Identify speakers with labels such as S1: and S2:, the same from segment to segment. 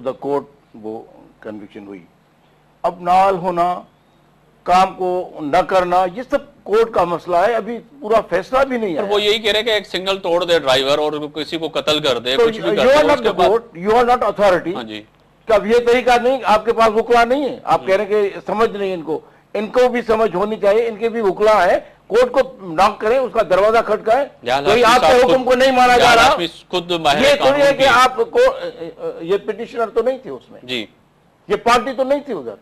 S1: The court वो conviction हुई। अब नाल होना, काम को न करना, ये सब कोर्ट का मसला है, अभी पूरा फैसला भी नहीं है।
S2: वो यही कह रहे हैं कि एक सिग्नल तोड़ दे ड्राइवर और किसी को कत्ल कर दे,
S1: तो
S2: कुछ भी कर
S1: you are
S2: they,
S1: not the court, you are not authority.
S2: हाँ जी,
S1: कब ये तरीका नहीं, आपके पास वकला नहीं है, आप कह रहे हैं कि समझ नहीं इनको, इनको भी समझ होनी चाहिए, इनके भी वकला है, कोर्ट को नॉक करें, उसका दरवाजा खटकाए, कोई आपके हुक्म को नहीं माना जा रहा,
S2: खुद
S1: ये थोड़ी है कि आपको, ये पिटिशनर तो नहीं थे उसमें
S2: जी,
S1: ये पार्टी तो नहीं थी उधर,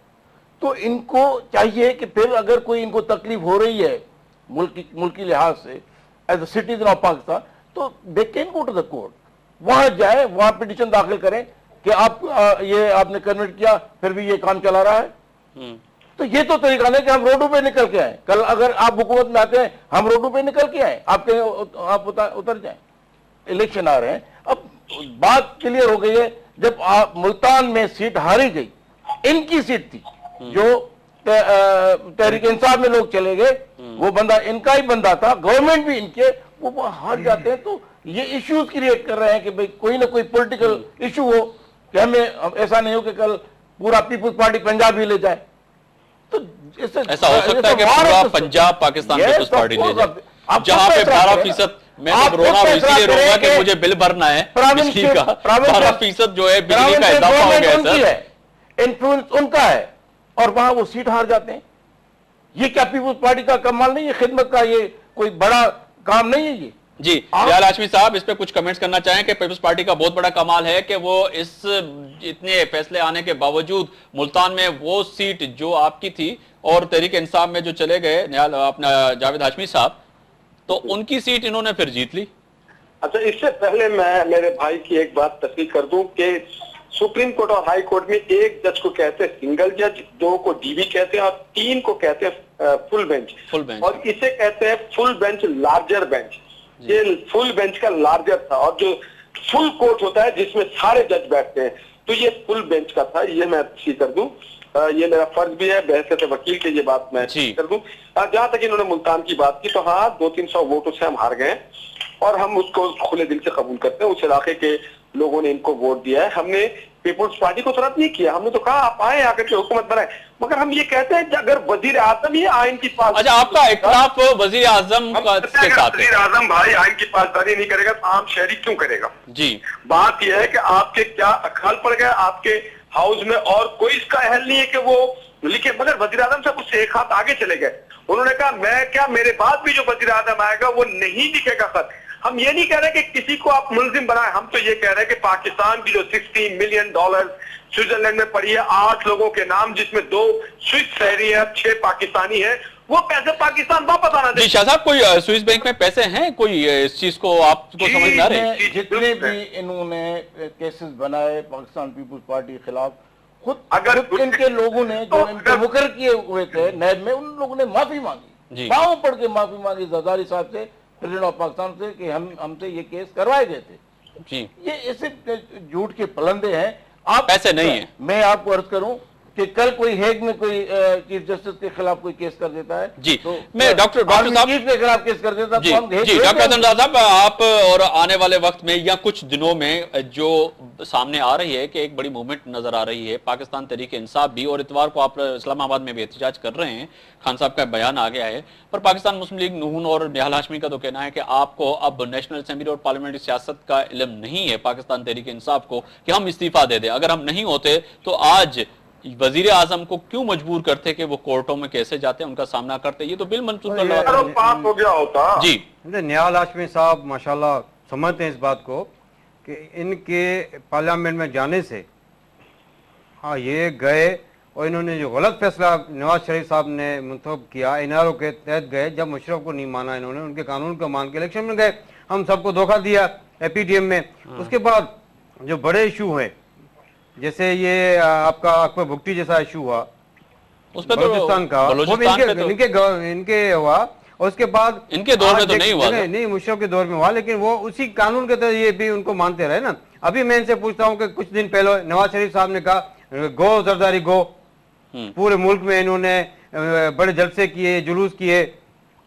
S1: तो इनको चाहिए कि फिर अगर कोई इनको तकलीफ हो रही है मुल्की लिहाज से as a citizen of Pakistan, तो they can go to the court, वहां जाए, वहां पिटिशन दाखिल करें कि आप ये आपने कन्वर्ट किया फिर भी ये काम चला रहा है। तो ये तो तरीका नहीं कि हम रोडों पे निकल के आए, कल अगर आप हुकूमत में आते हैं हम रोडों पे निकल के आए, आप उतर जाए, इलेक्शन आ रहे हैं। अब बात क्लियर हो गई है, जब आप मुल्तान में सीट हारी गई, इनकी सीट थी, जो तहरीक इंसाफ में लोग चले गए, वो बंदा इनका ही बंदा था, गवर्नमेंट भी इनके, वो हार जाते हैं। तो ये इश्यूज क्रिएट कर रहे हैं कि भाई कोई ना कोई पॉलिटिकल इशू हो, कि हमें ऐसा नहीं हो कि कल पूरा पीपुल्स पार्टी पंजाब ही ले जाए। तो
S2: ऐसा हो सकता है कि पूरा पंजाब पाकिस्तान पीपुल्स पार्टी ले जाए, जहां पे 12%, मैं तो रोना इसलिए रोऊंगा कि मुझे बिल भरना है बिजली का, 12% जो है बिजली का इजाफा हो गया सर,
S1: इन्फ्लुएंस उनका है, और वहां वो सीट हार जाते हैं। ये क्या पीपुल्स पार्टी का कमाल नहीं है, खिदमत का ये कोई बड़ा काम नहीं है ये।
S2: जी निहाल हाशमी साहब, इस पे कुछ कमेंट्स करना चाहें कि पीपल्स पार्टी का बहुत बड़ा कमाल है कि वो इस इतने फैसले आने के बावजूद मुल्तान में वो सीट जो आपकी थी और तहरीक इंसाफ में जो चले गए निहाल अपना जावेद हाशमी साहब, तो उनकी सीट इन्होंने फिर जीत ली।
S3: अच्छा, इससे पहले मैं मेरे भाई की एक बात तस्दीक कर दूं कि सुप्रीम कोर्ट और हाई कोर्ट में एक जज को कहते हैं सिंगल जज, 2 को डीवी कहते हैं और 3 को कहते हैं फुल बेंच, और इसे कहते हैं फुल बेंच लार्जर बेंच। ये फुल बेंच का लार्जर था, और जो फुल कोर्ट होता है जिसमें सारे जज बैठते हैं, तो ये फुल बेंच का था। ये मैं ठीक कर दूं, ये मेरा फर्ज भी है बहसत वकील के, ये बात मैं ठीक कर दूं। जहां तक इन्होंने मुल्तान की बात की, तो हाँ 200-300 वोटों से हम हार गए, और हम उसको खुले दिल से कबूल करते हैं। उस इलाके के लोगों ने इनको वोट दिया है, हमने पीपुल्स पार्टी को तरफ नहीं किया, हमने तो कहा आप आए आकर के हुकूमत बनाए, मगर हम ये कहते हैं कि अगर वजीर आजम ही आइन की पास,
S2: अच्छा आपका इख्तिलाफ वजीर आजम के साथ है?
S3: वजीर आजम भाई आइन की पासदारी नहीं करेगा तो आम शहरी क्यों करेगा?
S2: जी,
S3: बात यह है कि आपके क्या अखाल पड़ गया आपके हाउस में, और कोई इसका अहल नहीं है कि वो लिखे, मगर वजीर आजम साहब उससे एक हाथ आगे चले गए। उन्होंने कहा मैं क्या, मेरे बाद भी जो वजीर आजम आएगा वो नहीं लिखेगा खत। हम ये नहीं कह रहे कि किसी को आप मुलजिम बनाए, हम तो ये कह रहे हैं कि पाकिस्तान की जो $60 मिलियन स्विट्जरलैंड में पड़ी है, 8 लोगों के नाम, जिसमें 2 स्विस शहरी है, 6 पाकिस्तानी है, वो पैसे पाकिस्तान वापस आना चाहिए।
S2: शाह साहब, कोई स्विस बैंक में पैसे हैं, कोई इस चीज को आपको समझ में आ रही है?
S1: जितने भी इन्होंने केसेस बनाए पाकिस्तान पीपुल्स पार्टी के खिलाफ, खुद इनके लोगों ने जो इनके मुकर किए हुए थे नैब में, उन लोगों ने माफी मांगी, पाँव पड़ के माफी मांगी जरदारी साहब से, प्रेसिडेंट ऑफ पाकिस्तान से, कि हमसे ये केस करवाए गए थे।
S2: जी,
S1: ये ऐसे झूठ के पलंदे हैं। आप
S2: पैसे नहीं है।
S1: मैं आपको अर्ज करूं कि कल कोई हेग में कोई चीफ जस्टिस के खिलाफ कोई केस कर देता है,
S2: जी,
S1: तो
S2: मैं डॉक्टर साहब
S1: के खिलाफ केस कर देता,
S2: जी,
S1: तो हम
S2: जी डॉक्टर साहब, आप और आने वाले वक्त में या कुछ दिनों में जो सामने आ रही है कि एक बड़ी मूवमेंट नजर आ रही है, पाकिस्तान तहरीक इंसाफ भी, और इतवार को आप इस्लामाबाद में भी एहतजाज कर रहे हैं, खान साहब का बयान आ गया है, पर पाकिस्तान मुस्लिम लीग नून और निहाल हाशमी का तो कहना है कि आपको अब नेशनल असेंबली और पार्लियामेंट्री सियासत का इल्म नहीं है पाकिस्तान तहरीक इंसाफ को कि हम इस्तीफा दे दें। अगर हम नहीं होते तो आज वजीर आजम को क्यों मजबूर करते कि वो कोर्टों में कैसे जाते, उनका सामना करते? ये तो बिल मंसूर
S3: पास हो गया होता।
S2: जी,
S4: निहाल हाशमी साहब माशाल्लाह समझते हैं इस बात को कि इनके पार्लियामेंट में जाने से, हाँ ये गए और इन्होंने जो गलत फैसला नवाज शरीफ साहब ने मुंतखब किया, एनआरओ के तहत गए, जब मुशर्रफ को नहीं माना इन्होंने, उनके कानून को मान के इलेक्शन में गए, हम सबको धोखा दिया एपीटीएम में। उसके बाद जो बड़े इशू हैं, जैसे ये आपका अकबर भुट्टी जैसा इशू हुआ
S2: उस पर
S4: बलूचिस्तान का, वो भी इनके हुआ, और उसके बाद
S2: इनके दौर में तो नहीं हुआ,
S4: नहीं मुशर्रफ के दौर में हुआ, लेकिन वो उसी कानून के तहत ये भी उनको मानते रहे ना। अभी मैं इनसे पूछता हूँ कि कुछ दिन पहले नवाज शरीफ साहब ने कहा गो जरदारी गो, पूरे मुल्क में इन्होंने बड़े जलसे किए, जुलूस किए,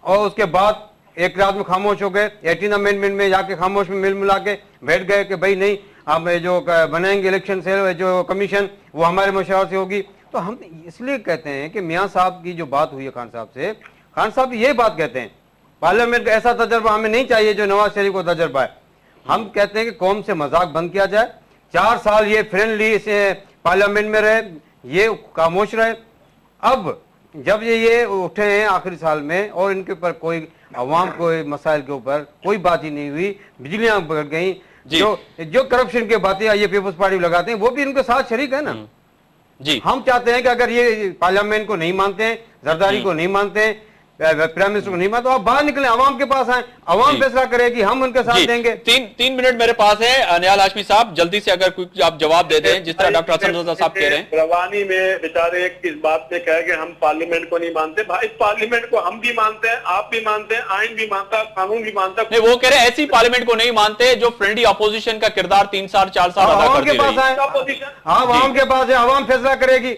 S4: और उसके बाद एक रात में खामोश हो गए, 18 अमेंडमेंट में जाके खामोश में मिल मिला के बैठ गए कि भाई नहीं हम ये जो बनाएंगे इलेक्शन सेल जो कमीशन वो हमारे मशवरे से होगी। तो हम इसलिए कहते हैं कि मियाँ साहब की जो बात हुई है खान साहब से, खान साहब ये बात कहते हैं पार्लियामेंट का ऐसा तजर्बा हमें नहीं चाहिए जो नवाज शरीफ को तजर्बा है। हम कहते हैं कि कौम से मजाक बंद किया जाए, 4 साल ये फ्रेंडली से पार्लियामेंट में रहे, ये खामोश रहे। अब जब ये उठे हैं आखिरी साल में और इनके ऊपर कोई अवाम को मसाइल के ऊपर कोई बात ही नहीं हुई, बिजलियां बढ़ गई, जो करप्शन के बातें ये पीपल्स पार्टी लगाते हैं वो भी इनके साथ शरीक है ना।
S2: जी
S4: हम चाहते हैं कि अगर ये पार्लियामेंट को नहीं मानते हैं, जरदारी को नहीं मानते हैं, प्राइम मिनिस्टर को नहीं मानते, तो आप बाहर निकले, आवाम के पास आए, आवाम फैसला करेगी, हम उनके साथ देंगे।
S2: 3 मिनट मेरे पास है। निहाल हाशमी साहब जल्दी से अगर कुछ आप जवाब दे दें, जिस तरह डॉक्टर हसन रजा साहब कह रहे हैं।
S3: रवानी में बेचारे इस बात पे कहे कि हम पार्लियामेंट को नहीं मानते। भाई पार्लियामेंट को हम भी मानते हैं, आप भी मानते हैं, आइन भी मानता है, कानून भी मानता है।
S2: नहीं, वो कह रहे हैं ऐसी पार्लियामेंट को नहीं मानते जो फ्रेंडली अपोजिशन का किरदार 3 साल 4 साल अदा करती रही।
S4: आवाम के पास है, आवाम फैसला करेगी।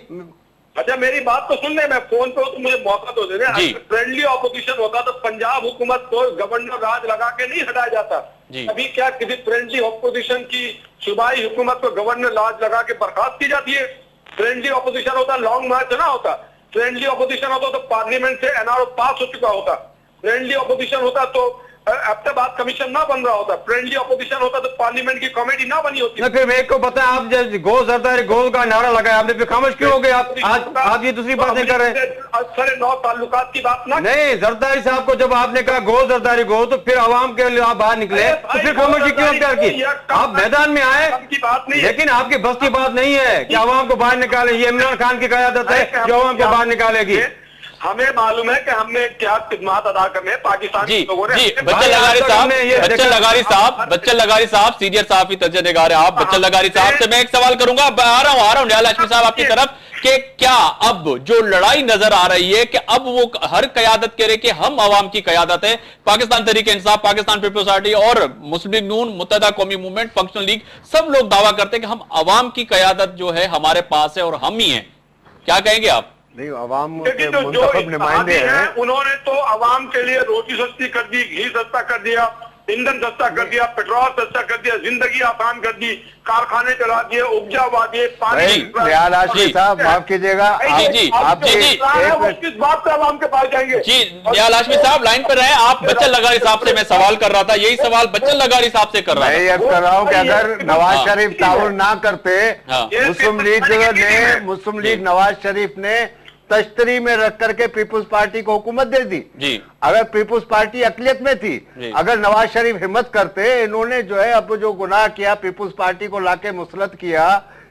S3: अच्छा मेरी बात तो सुन ले, मैं फोन पे हूं तो मुझे मौका तो दे दे। फ्रेंडली ऑपोजिशन होता तो पंजाब हुकूमत को गवर्नर राज लगा के नहीं हटाया जाता। अभी क्या किसी फ्रेंडली ऑपोजिशन की सूबाई हुकूमत को गवर्नर राज लगा के बर्खास्त की जाती है? फ्रेंडली ऑपोजिशन होता लॉन्ग मार्च ना होता। फ्रेंडली ऑपोजिशन होता तो पार्लियामेंट से एनआरओ पास हो चुका होता। फ्रेंडली ऑपोजिशन होता तो अब्ताबाद कमीशन ना बन रहा होता। फ्रेंडली ऑपोजिशन होता तो पार्लियामेंट की कमेटी ना बनी होती।
S4: फिर मेरे को पता है, आप जब गो जरदारी गोल का नारा लगाया आपने, फिर खामोश क्यों हो गए आप? आज ये दूसरी बातें कर रहे हैं।
S3: सारे 9 ताल्लुकात की बात ना
S4: नहीं, जरदारी साहब को जब आपने कहा गो जरदारी गो, तो फिर आवाम के लिए आप बाहर निकले, तो फिर खामोशी क्यों अख्तियार की? आप मैदान में आए, लेकिन आपकी बस की बात नहीं है कि आवाम को बाहर निकाले। ये इमरान खान की क़यादत है जो आवाम को बाहर निकालेगी।
S3: हमें मालूम है कि हमने क्या खिदमत अदा करने पाकिस्तान के लोगों ने।
S2: बच्चन लगारी साहब सीनियर सहाफी तजर्बेकार है आप। बच्चन लगारी साहब से मैं एक सवाल करूंगा, आ रहा हूं निहाल हाशमी साहब आपकी तरफ, कि क्या अब जो लड़ाई नजर आ रही है कि अब वो हर कयादत कह रहे कि हम अवाम की कयादत है, पाकिस्तान तहरीक इंसाफ, पाकिस्तान पीपल्स पार्टी और मुस्लिम लीग नून, मुत्तहदा कौमी मूवमेंट, फंक्शनल लीग, सब लोग दावा करते हैं कि हम अवाम की कयादत जो है हमारे पास है और हम ही हैं। क्या कहेंगे आप?
S5: नहीं, अवाम के
S3: जो
S5: मुंतखब नुमाइंदे हैं,
S3: उन्होंने तो अवाम के लिए रोटी सस्ती कर दी, घी सस्ता कर दिया, ईंधन सस्ता कर दिया, पेट्रोल सस्ता कर दिया, जिंदगी आसान कर दी, कारखाने चला दिए, उपजा दिए, पानी।
S5: निहाल हाशमी साहब माफ कीजिएगा,
S3: आप किस बात पे अवाम के पास जाएंगे?
S2: जी निहाल हाशमी साहब लाइन पर रहे। आप बच्चन लगारी साहब से मैं सवाल कर रहा था, यही सवाल बच्चन लगारी साहब से कर रहा था।
S5: मैं ये कर रहा हूँ कि अगर नवाज शरीफ ताउन ना करते, मुस्लिम लीग नवाज शरीफ ने तश्तरी में रख करके पीपुल्स पार्टी को हुकूमत दे दी। अगर पीपुल्स पार्टी अकलियत में थी, अगर नवाज शरीफ हिम्मत करते, इन्होंने जो है अब जो गुनाह किया, पीपुल्स पार्टी को लाके मुसलत किया,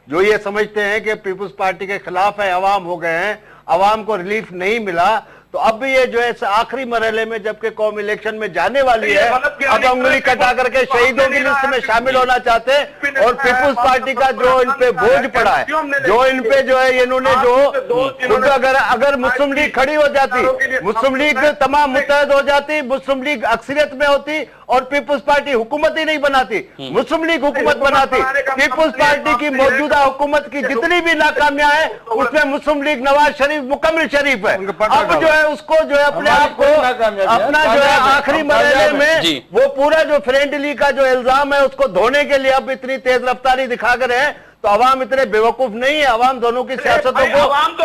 S5: जो ये समझते हैं कि पीपुल्स पार्टी के खिलाफ है, अवाम हो गए हैं, अवाम को रिलीफ नहीं मिला, तो अब भी ये जो है आखिरी मरहले में जबकि कौम इलेक्शन में जाने वाली है, अब उंगली कटा करके शहीदों की लिस्ट में शामिल होना चाहते हैं। और पीपुल्स पार्टी का जो इन पे बोझ पड़ा है, जो इन पे जो है इन्होंने जो अगर मुस्लिम लीग खड़ी हो जाती, मुस्लिम लीग तमाम मुत्तहद हो जाती, मुस्लिम लीग अक्सरियत में होती और पीपुल्स पार्टी हुकूमत ही नहीं बनाती, मुस्लिम लीग हुकूमत बनाती। पीपुल्स पार्टी की मौजूदा हुकूमत की जितनी भी नाकामियां हैं उसमें मुस्लिम लीग नवाज शरीफ मुकम्मल शरीफ है। अब जो है उसको जो है अपने आप को अपना जो है आखिरी मरहले में वो पूरा जो फ्रेंडली का जो इल्जाम है उसको धोने के लिए अब इतनी तेज रफ्तारी दिखा कर है। तो अवाम इतने बेवकूफ नहीं है, अवाम दोनों की सियासतों को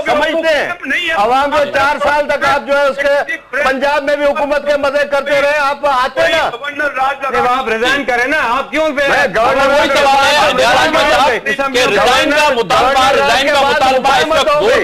S5: समझते हैं। अवाम जो 4 साल तक आप जो है उसके पंजाब में भी हुकूमत के मजे करते रहे, आप आते ना, जब आप रिजाइन करें ना, आप क्यों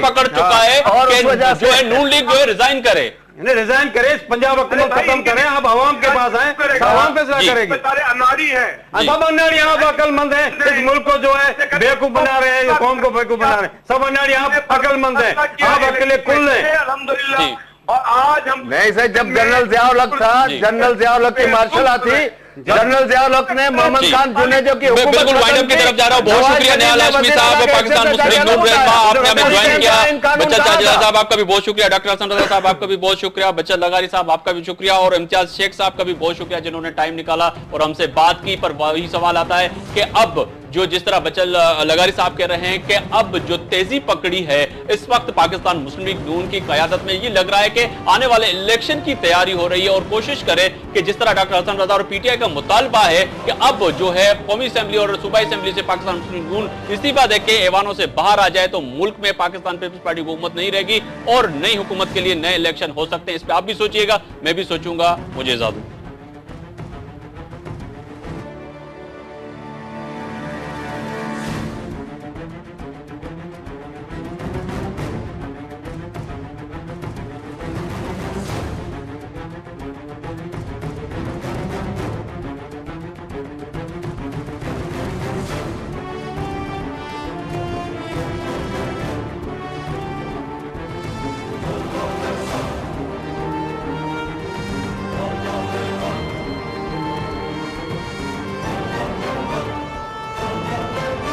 S2: पकड़ चुका है और जो है नून लीग जो है रिजाइन करे,
S4: रिजाइन करें, पंजाब हुकूमत खत्म करें, आप आवाम के पास आए, आवाम फैसला करेगी।
S3: सारे अनाड़ी हैं,
S4: सब अनाड़ी आप अकलमंद हैं, इस मुल्क को जो है बेवकूफ बना रहे हैं, कौम को बेवकूफ बना रहे हैं, सब अनाड़ी आप अकलमंद हैं, आप अकेले कुल हैं।
S3: अल्हम्दुलिल्लाह। और आज हम
S5: नहीं सर, जब जनरल ज़ियाउल हक था, जनरल ज़ियाउल हक की मार्शल थी, जनरल ज़ियाउल हक ने मोहम्मद खान जुनेजो की हुकूमत
S2: बिल्कुल वाइंड अप की तरफ जा रहा हूं। बहुत शुक्रिया निहाल हाशमी साहब, पाकिस्तान मुस्लिम लीग नून रहनुमा, आपने हमें ज्वाइन किया। बच्चन ताजरा साहब आपका भी बहुत शुक्रिया, डॉक्टर हसन रजा साहब आपका भी बहुत शुक्रिया, बच्चन लगारी साहब आपका भी शुक्रिया और इम्तियाज शेख साहब का भी बहुत शुक्रिया जिन्होंने टाइम निकाला और हमसे बात की। पर वही सवाल आता है कि अब जो जिस तरह बचल लगारी साहब कह रहे हैं कि अब जो तेजी पकड़ी है इस वक्त पाकिस्तान मुस्लिम लीग नून की क़यादत में, ये लग रहा है कि आने वाले इलेक्शन की तैयारी हो रही है और कोशिश करे कि जिस तरह डॉक्टर हसन रजा और पीटीआई का मुतालबा है कि अब जो है कौमी असेंबली और सूबाई असेंबली से पाकिस्तान मुस्लिम लीग नून इस्तीफा देके ऐवानों से बाहर आ जाए तो मुल्क में पाकिस्तान पीपल्स पार्टी की हुकूमत नहीं रहेगी और नई हुकूमत के लिए नए इलेक्शन हो सकते हैं। इस पर आप भी सोचिएगा, मैं भी सोचूंगा। मुझे इजाजत।